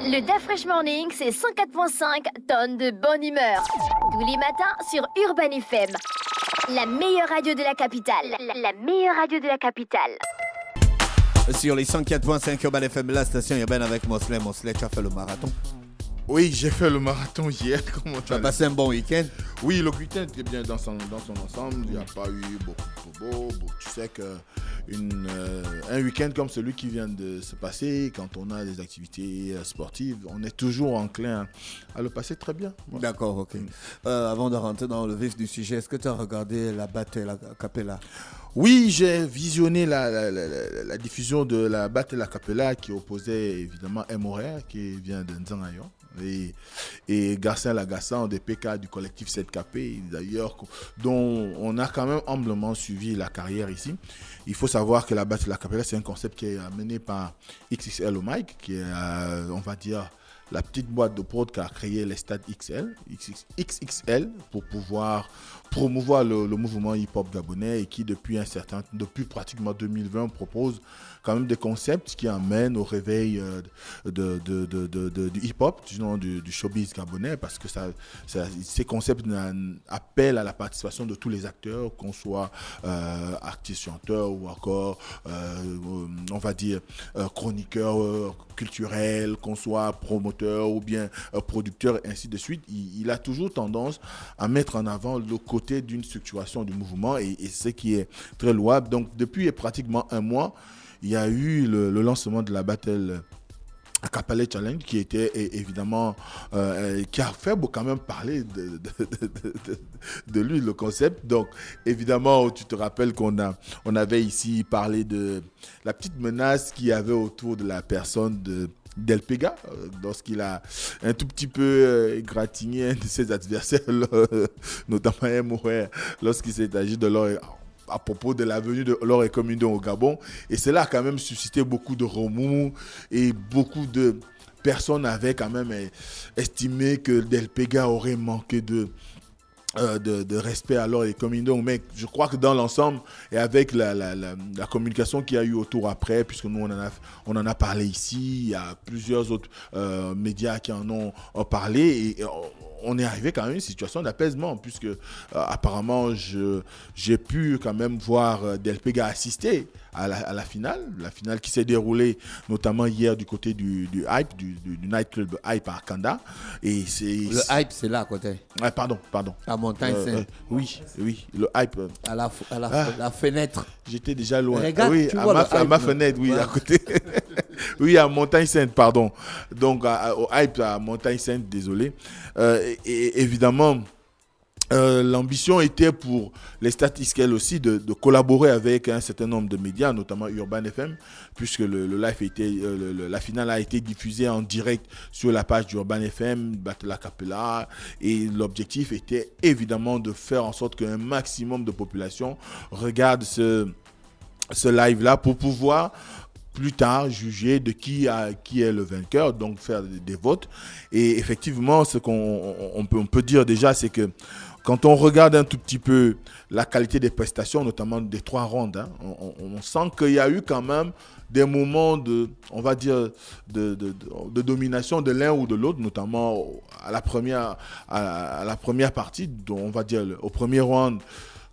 Le Da Fresh Morning, c'est 104.5 tonnes de bonne humeur. Tous les matins sur Urban FM. La meilleure radio de la capitale. La meilleure radio de la capitale. Sur les 104.5 Urban FM, la station urbaine avec Mosley. Mosley, tu as fait le marathon? Oui, j'ai fait le marathon hier. Tu as passé un bon week-end? Oui, le week-end était bien dans son ensemble. Il n'y a pas eu beaucoup de beau. Tu sais qu'un week-end comme celui qui vient de se passer, quand on a des activités sportives, on est toujours enclin à le passer très bien. Ouais. D'accord, ok. Avant de rentrer dans le vif du sujet, est-ce que tu as regardé la Battle a Cappella? Oui, j'ai visionné la diffusion de la Battle a Cappella qui opposait évidemment M.O.R. qui vient de Nzangayon et Garcin Lagassan des PK du collectif 7KP d'ailleurs, dont on a quand même humblement suivi la carrière ici. Il faut savoir que la Battle a Cappella, c'est un concept qui est amené par XXL au mic, qui est, on va dire, la petite boîte de prod qui a créé les stades XXL pour pouvoir promouvoir le mouvement hip-hop gabonais et qui depuis pratiquement 2020 propose quand même des concepts qui amènent au réveil du hip-hop, du showbiz gabonais, parce que ces concepts appellent à la participation de tous les acteurs, qu'on soit artiste, chanteur ou encore on va dire chroniqueur culturel, qu'on soit promoteur ou bien producteur et ainsi de suite. Il a toujours tendance à mettre en avant le côté d'une structuration du mouvement et ce qui est très louable. Donc depuis pratiquement un mois, il y a eu le lancement de la Battle a Cappella Challenge qui était évidemment qui a fait quand même parler de lui, le concept. Donc évidemment, tu te rappelles on avait ici parlé de la petite menace qu'il y avait autour de la personne d'Elpega, lorsqu'il a un tout petit peu égratigné un de ses adversaires, notamment M.O.R., lorsqu'il s'est agi de leur à propos de la venue de Laure Comindon au Gabon. Et cela a quand même suscité beaucoup de remous et beaucoup de personnes avaient quand même estimé que Delpega aurait manqué de respect à Laure Comindon. Mais je crois que dans l'ensemble et avec la communication qu'il y a eu autour après, puisque nous on en a parlé ici, il y a plusieurs autres médias qui en ont parlé et on est arrivé quand même à une situation d'apaisement puisque apparemment j'ai pu quand même voir Delpega assister à la finale qui s'est déroulée notamment hier du côté du Hype, du nightclub Hype à Kanda. Et le Hype, c'est là à côté. Ah, pardon. À Montagne-Sainte. Oui, le Hype. À la fenêtre. J'étais déjà loin. Regarde, oui, à ma fenêtre, oui, ouais. À côté. Oui, à Montagne-Sainte, pardon. Donc, au Hype, à Montagne-Sainte, désolé. Et évidemment, l'ambition était pour les statistiques aussi de collaborer avec un certain nombre de médias, notamment Urban FM, puisque la finale a été diffusée en direct sur la page d'Urban FM, Battle a Cappella, et l'objectif était évidemment de faire en sorte qu'un maximum de population regarde ce live-là pour pouvoir plus tard juger de qui est le vainqueur, donc faire des votes. Et effectivement, ce qu'on peut dire déjà, c'est que quand on regarde un tout petit peu la qualité des prestations, notamment des 3 rounds, on sent qu'il y a eu quand même des moments de domination de l'un ou de l'autre, notamment à la première partie, dont on va dire au premier round.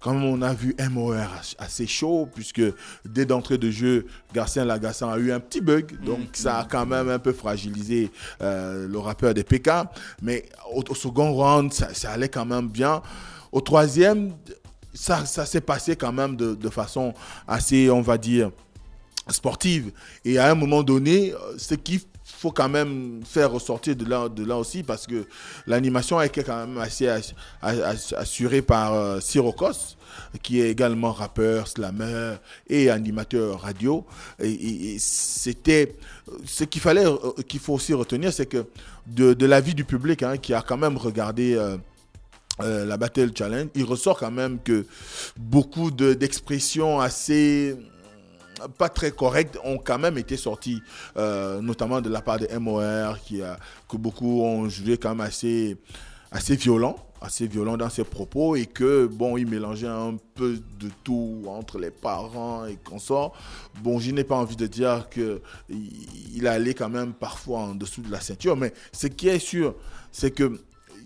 Comme on a vu M.O.R. assez chaud, puisque dès d'entrée de jeu, Garcin Lagassan a eu un petit bug. Donc ça a quand même un peu fragilisé le rappeur des PK. Mais au second round, ça allait quand même bien. Au troisième, ça s'est passé quand même de façon assez, on va dire, sportive. Et à un moment donné, ce qui faut quand même faire ressortir de là aussi, parce que l'animation a été quand même assez assurée par Sirocos, qui est également rappeur, slammer et animateur radio. Et c'était ce qu'il faut aussi retenir, c'est que de l'avis du public, qui a quand même regardé la Battle Challenge, il ressort quand même que beaucoup d'expressions assez pas très correctes ont quand même été sorties, notamment de la part de M.O.R. que beaucoup ont jugé quand même assez violent assez violent dans ses propos et que, bon, il mélangeait un peu de tout entre les parents et consorts. Bon, je n'ai pas envie de dire qu'il allait quand même parfois en dessous de la ceinture, mais ce qui est sûr, c'est que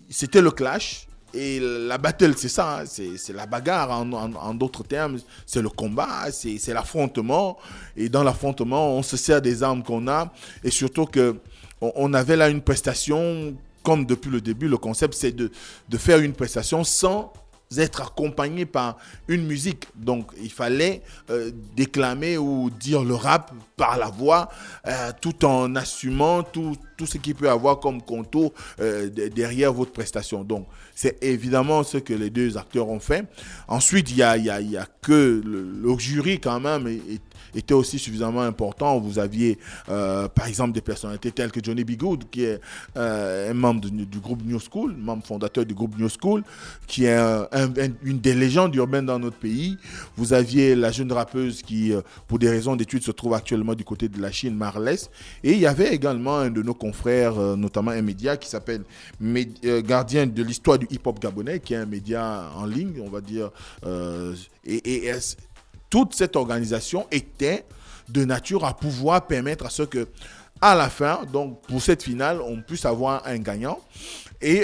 c'était le clash. Et la battle, c'est ça, hein, c'est la bagarre en d'autres termes, c'est le combat, c'est l'affrontement. Et dans l'affrontement, on se sert des armes qu'on a. Et surtout qu'on avait là une prestation, comme depuis le début, le concept, c'est de faire une prestation sans être accompagné par une musique. Donc, il fallait déclamer ou dire le rap par la voix, tout en assumant tout ce qu'il peut avoir comme contour derrière votre prestation. Donc, c'est évidemment ce que les deux acteurs ont fait. Ensuite, il y a que le jury quand même était aussi suffisamment important. Vous aviez, par exemple, des personnalités telles que Johnny B. Good, qui est un membre du groupe New School, membre fondateur du groupe New School, qui est une des légendes urbaines dans notre pays. Vous aviez la jeune rappeuse qui, pour des raisons d'études, se trouve actuellement du côté de la Chine, Marlès. Et il y avait également un de nos confrères, notamment un média qui s'appelle Gardien de l'histoire du hip-hop gabonais, qui est un média en ligne, on va dire, toute cette organisation était de nature à pouvoir permettre à ce que, à la fin, donc pour cette finale, on puisse avoir un gagnant. Et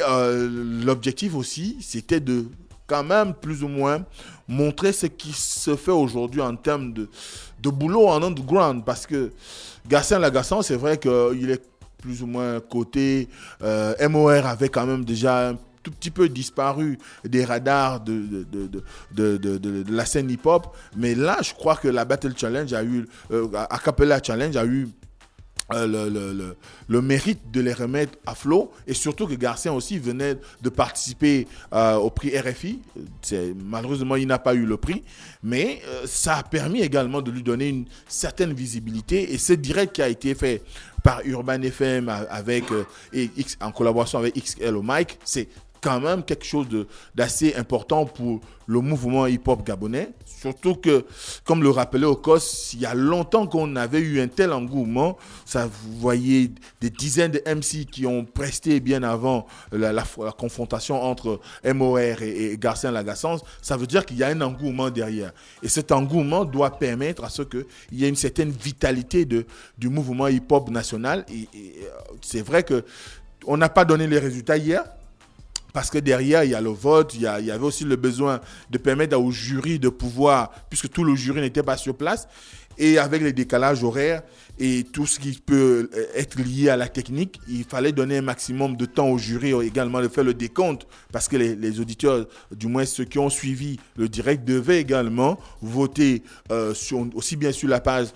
l'objectif aussi, c'était de quand même plus ou moins montrer ce qui se fait aujourd'hui en termes de boulot en underground. Parce que Garcin Lagacé, c'est vrai qu'il est plus ou moins côté MOR avait quand même déjà un tout petit peu disparu des radars de la scène hip-hop. Mais là, je crois que la Battle Challenge a eu, Acapella Challenge a eu le mérite de les remettre à flot, et surtout que Garcin aussi venait de participer au prix RFI. Malheureusement, il n'a pas eu le prix, mais ça a permis également de lui donner une certaine visibilité, et ce direct qui a été fait par Urban FM en collaboration avec XL au mic, c'est quand même quelque chose d'assez important pour le mouvement hip-hop gabonais. Surtout que, comme le rappelait Okos, il y a longtemps qu'on avait eu un tel engouement. Ça, vous voyez des dizaines de MC qui ont presté bien avant la confrontation entre MOR et Garcin Lagacé. Ça veut dire qu'il y a un engouement derrière. Et cet engouement doit permettre à ce qu'il y ait une certaine vitalité du mouvement hip-hop national. Et c'est vrai qu'on n'a pas donné les résultats hier. Parce que derrière, il y a le vote, il y avait aussi le besoin de permettre au jury de pouvoir, puisque tout le jury n'était pas sur place, et avec les décalages horaires et tout ce qui peut être lié à la technique, il fallait donner un maximum de temps au jury également de faire le décompte, parce que les auditeurs, du moins ceux qui ont suivi le direct, devaient également voter aussi bien sur la page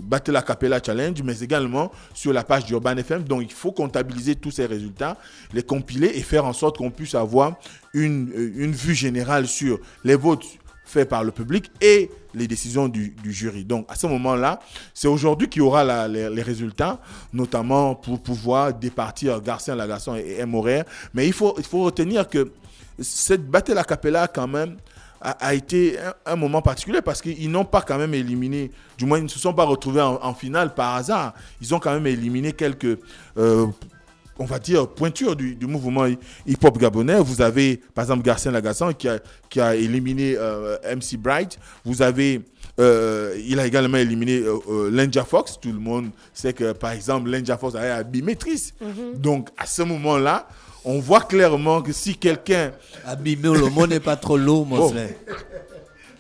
Battle Acapella Challenge, mais également sur la page d'Urban FM. Donc il faut comptabiliser tous ces résultats, les compiler et faire en sorte qu'on puisse avoir une vue générale sur les votes fait par le public et les décisions du jury. Donc, à ce moment-là, c'est aujourd'hui qu'il y aura les résultats, notamment pour pouvoir départir Garcin Lagacé et MOR. Mais il faut retenir que cette Battle Acapella, quand même, a été un moment particulier parce qu'ils n'ont pas quand même éliminé, du moins, ils ne se sont pas retrouvés en finale par hasard. Ils ont quand même éliminé quelques... on va dire, pointure du mouvement hip-hop gabonais. Vous avez, par exemple, Garcin Lagacé qui a éliminé MC Bright. Vous avez, il a également éliminé Lenja Fox. Tout le monde sait que, par exemple, Lenja Fox a abîmé Triss. Donc, à ce moment-là, on voit clairement que si quelqu'un... Abîmé, le mot n'est pas trop lourd, mon frère.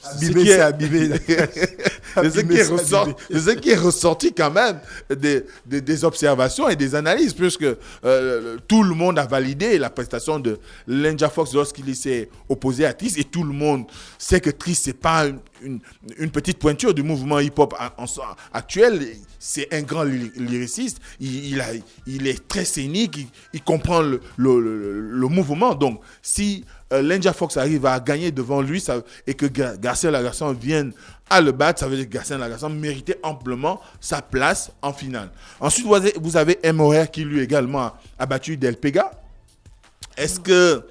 Abîmé, c'est abîmé. Ce qui est ressorti quand même des observations et des analyses, puisque tout le monde a validé la prestation de Lenja Fox lorsqu'il s'est opposé à Triss, et tout le monde sait que Triss, c'est pas une petite pointure du mouvement hip-hop actuel. C'est un grand lyriciste, il est très scénique, il comprend le mouvement. Donc si Lenja Fox arrive à gagner devant lui et que Garcin Lagacé vienne à le battre, ça veut dire que Garcin Lagacé méritait amplement sa place en finale. Ensuite, vous avez MOR qui lui également a battu Del Pega. Est-ce que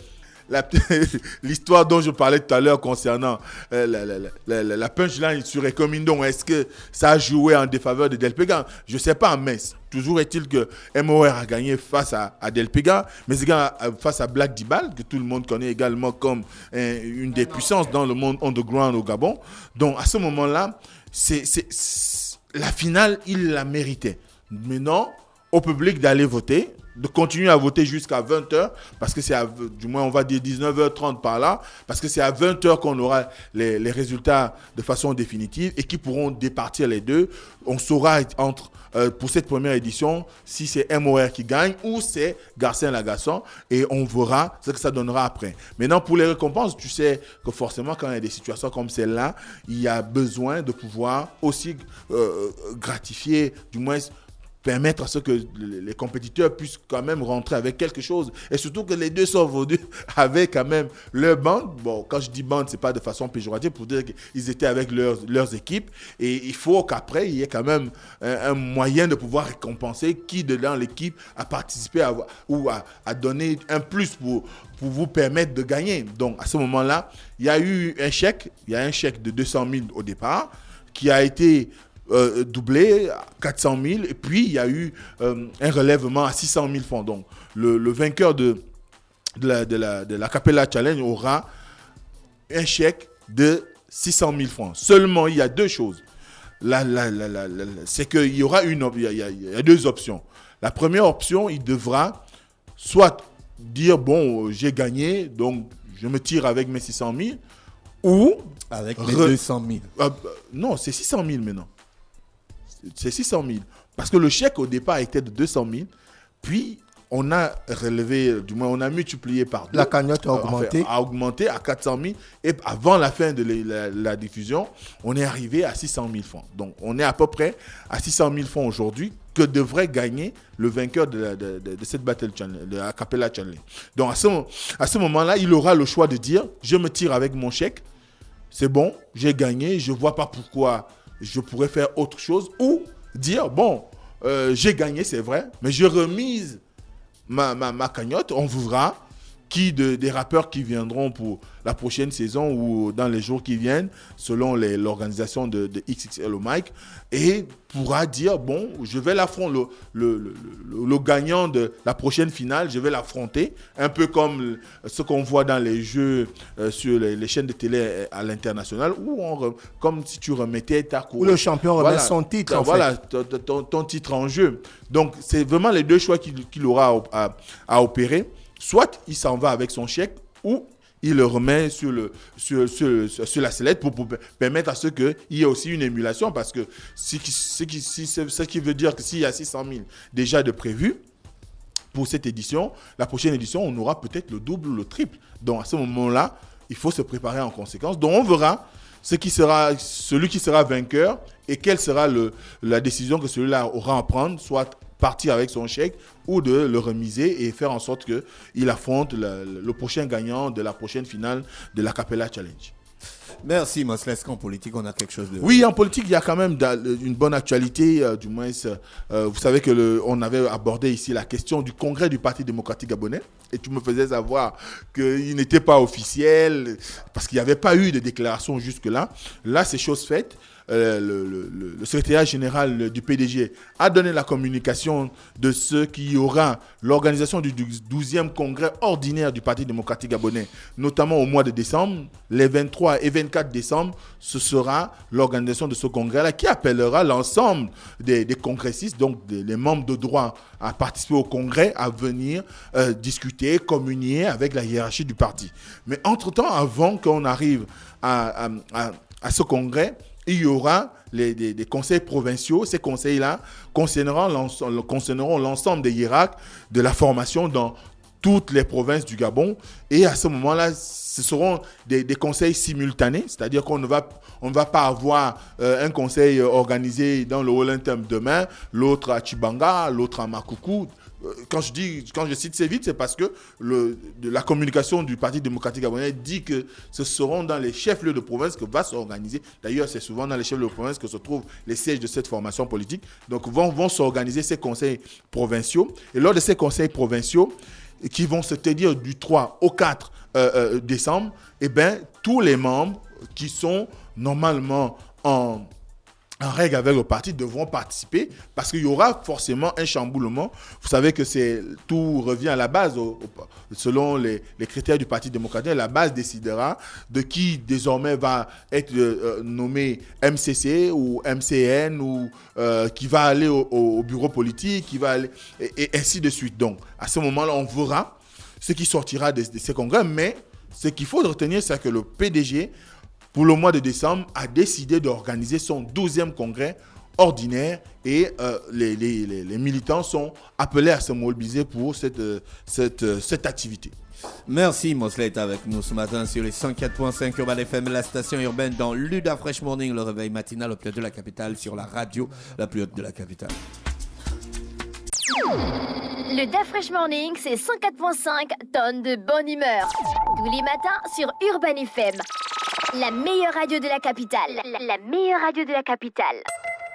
l'histoire dont je parlais tout à l'heure concernant la punchline sur Ekomindon, est-ce que ça a joué en défaveur de Del Pega? Je ne sais pas, mais toujours est-il que MOR a gagné face à Del Pega, mais également face à Black Dibal, que tout le monde connaît également comme une des puissances dans le monde underground au Gabon. Donc à ce moment-là, la finale, il la méritait. Maintenant, au public d'aller voter, de continuer à voter jusqu'à 20h, parce que c'est du moins on va dire 19h30 par là, parce que c'est à 20h qu'on aura les résultats de façon définitive et qui pourront départir les deux. On saura pour cette première édition si c'est MOR qui gagne ou c'est Garcin Lagacé, et on verra ce que ça donnera après. Maintenant, pour les récompenses, tu sais que forcément quand il y a des situations comme celle-là, il y a besoin de pouvoir aussi gratifier, du moins permettre à ce que les compétiteurs puissent quand même rentrer avec quelque chose. Et surtout que les deux sont venus avec quand même leur bande. Bon, quand je dis bande, ce n'est pas de façon péjorative pour dire qu'ils étaient avec leurs équipes. Et il faut qu'après, il y ait quand même un moyen de pouvoir récompenser qui dans l'équipe a participé ou a donné un plus pour vous permettre de gagner. Donc, à ce moment-là, il y a eu un chèque. Il y a un chèque de 200 000 au départ qui a été doublé à 400 000, et puis il y a eu un relèvement à 600 000 francs. Donc le vainqueur de la Capella Challenge aura un chèque de 600 000 francs. Seulement, il y a deux choses. C'est qu'il y aura il y a deux options. La première option, il devra soit dire bon, j'ai gagné, donc je me tire avec mes 600 000, ou avec les 200 000. Non, c'est 600 000 maintenant. C'est 600 000. Parce que le chèque au départ était de 200 000. Puis, on a relevé, du moins, on a multiplié par deux. La cagnotte a augmenté. A augmenté à 400 000. Et avant la fin de la diffusion, on est arrivé à 600 000 francs. Donc, on est à peu près à 600 000 francs aujourd'hui que devrait gagner le vainqueur de cette Battle Challenge, de la Capella Challenge. Donc, à ce moment-là, il aura le choix de dire, je me tire avec mon chèque. C'est bon, j'ai gagné. Je ne vois pas pourquoi je pourrais faire autre chose, ou dire, bon, j'ai gagné, c'est vrai, mais je remise ma cagnotte, on verra qui des rappeurs qui viendront pour la prochaine saison ou dans les jours qui viennent, selon l'organisation de XXL au Mic, et pourra dire, bon, je vais l'affronter, le gagnant de la prochaine finale, je vais l'affronter, un peu comme ce qu'on voit dans les jeux sur les chaînes de télé à l'international, où comme si tu remettais ta cour. Où le champion remet son titre, voilà, ton titre en jeu. Donc, c'est vraiment les deux choix qu'il aura à opérer. Soit il s'en va avec son chèque, ou il le remet sur la sellette pour permettre à ce qu'il y ait aussi une émulation, parce que ce qui veut dire que s'il y a 600 000 déjà de prévu pour cette édition, la prochaine édition, on aura peut-être le double ou le triple. Donc à ce moment-là, il faut se préparer en conséquence. Donc on verra celui qui sera vainqueur et quelle sera la décision que celui-là aura à prendre, soit partir avec son chèque ou de le remiser et faire en sorte qu'il affronte le prochain gagnant de la prochaine finale de la Capella Challenge. Merci, Mosley. Est-ce qu'en politique, on a quelque chose de... Oui, en politique, il y a quand même une bonne actualité. Du moins, vous savez qu'on avait abordé ici la question du congrès du Parti démocratique gabonais. Et tu me faisais savoir qu'il n'était pas officiel parce qu'il n'y avait pas eu de déclaration jusque-là. Là, c'est chose faite. Le secrétariat général du PDG a donné la communication de ce qu'il y aura l'organisation du 12e congrès ordinaire du Parti démocratique gabonais, notamment au mois de décembre. Les 23 et 24 décembre, ce sera l'organisation de ce congrès-là qui appellera l'ensemble des congressistes, donc les membres de droit à participer au congrès, à venir discuter, communier avec la hiérarchie du parti. Mais entre-temps, avant qu'on arrive à ce congrès, il y aura des conseils provinciaux. Ces conseils-là concerneront l'ensemble des hiérarques de la formation dans toutes les provinces du Gabon. Et à ce moment-là, ce seront des conseils simultanés, c'est-à-dire qu'on ne va pas avoir un conseil organisé dans le Haut-Lintham demain, l'autre à Chibanga, l'autre à Makougou. Quand je cite ces vite, c'est parce que la communication du Parti démocratique gabonais dit que ce seront dans les chefs-lieux de province que va s'organiser. D'ailleurs, c'est souvent dans les chefs-lieux de province que se trouvent les sièges de cette formation politique. Donc, vont s'organiser ces conseils provinciaux. Et lors de ces conseils provinciaux, qui vont se tenir du 3 au 4 décembre, eh bien, tous les membres qui sont normalement en règle avec le parti devront participer parce qu'il y aura forcément un chamboulement. Vous savez que tout revient à la base, selon les critères du Parti démocratique. La base décidera de qui désormais va être nommé MCC ou MCN ou qui va aller au bureau politique, qui va aller, et ainsi de suite. Donc, à ce moment-là, on verra ce qui sortira de ces congrès. Mais ce qu'il faut retenir, c'est que le PDG, pour le mois de décembre, a décidé d'organiser son 12e congrès ordinaire et les militants sont appelés à se mobiliser pour cette activité. Merci, Mosley est avec nous ce matin sur les 104.5 Urban FM, la station urbaine dans l'Uda Fresh Morning, le réveil matinal au plus haut de la capitale sur la radio la plus haute de la capitale. Le Da Fresh Morning, c'est 104.5 tonnes de bonne humeur. Tous les matins sur Urban FM. La meilleure radio de la capitale. La meilleure radio de la capitale.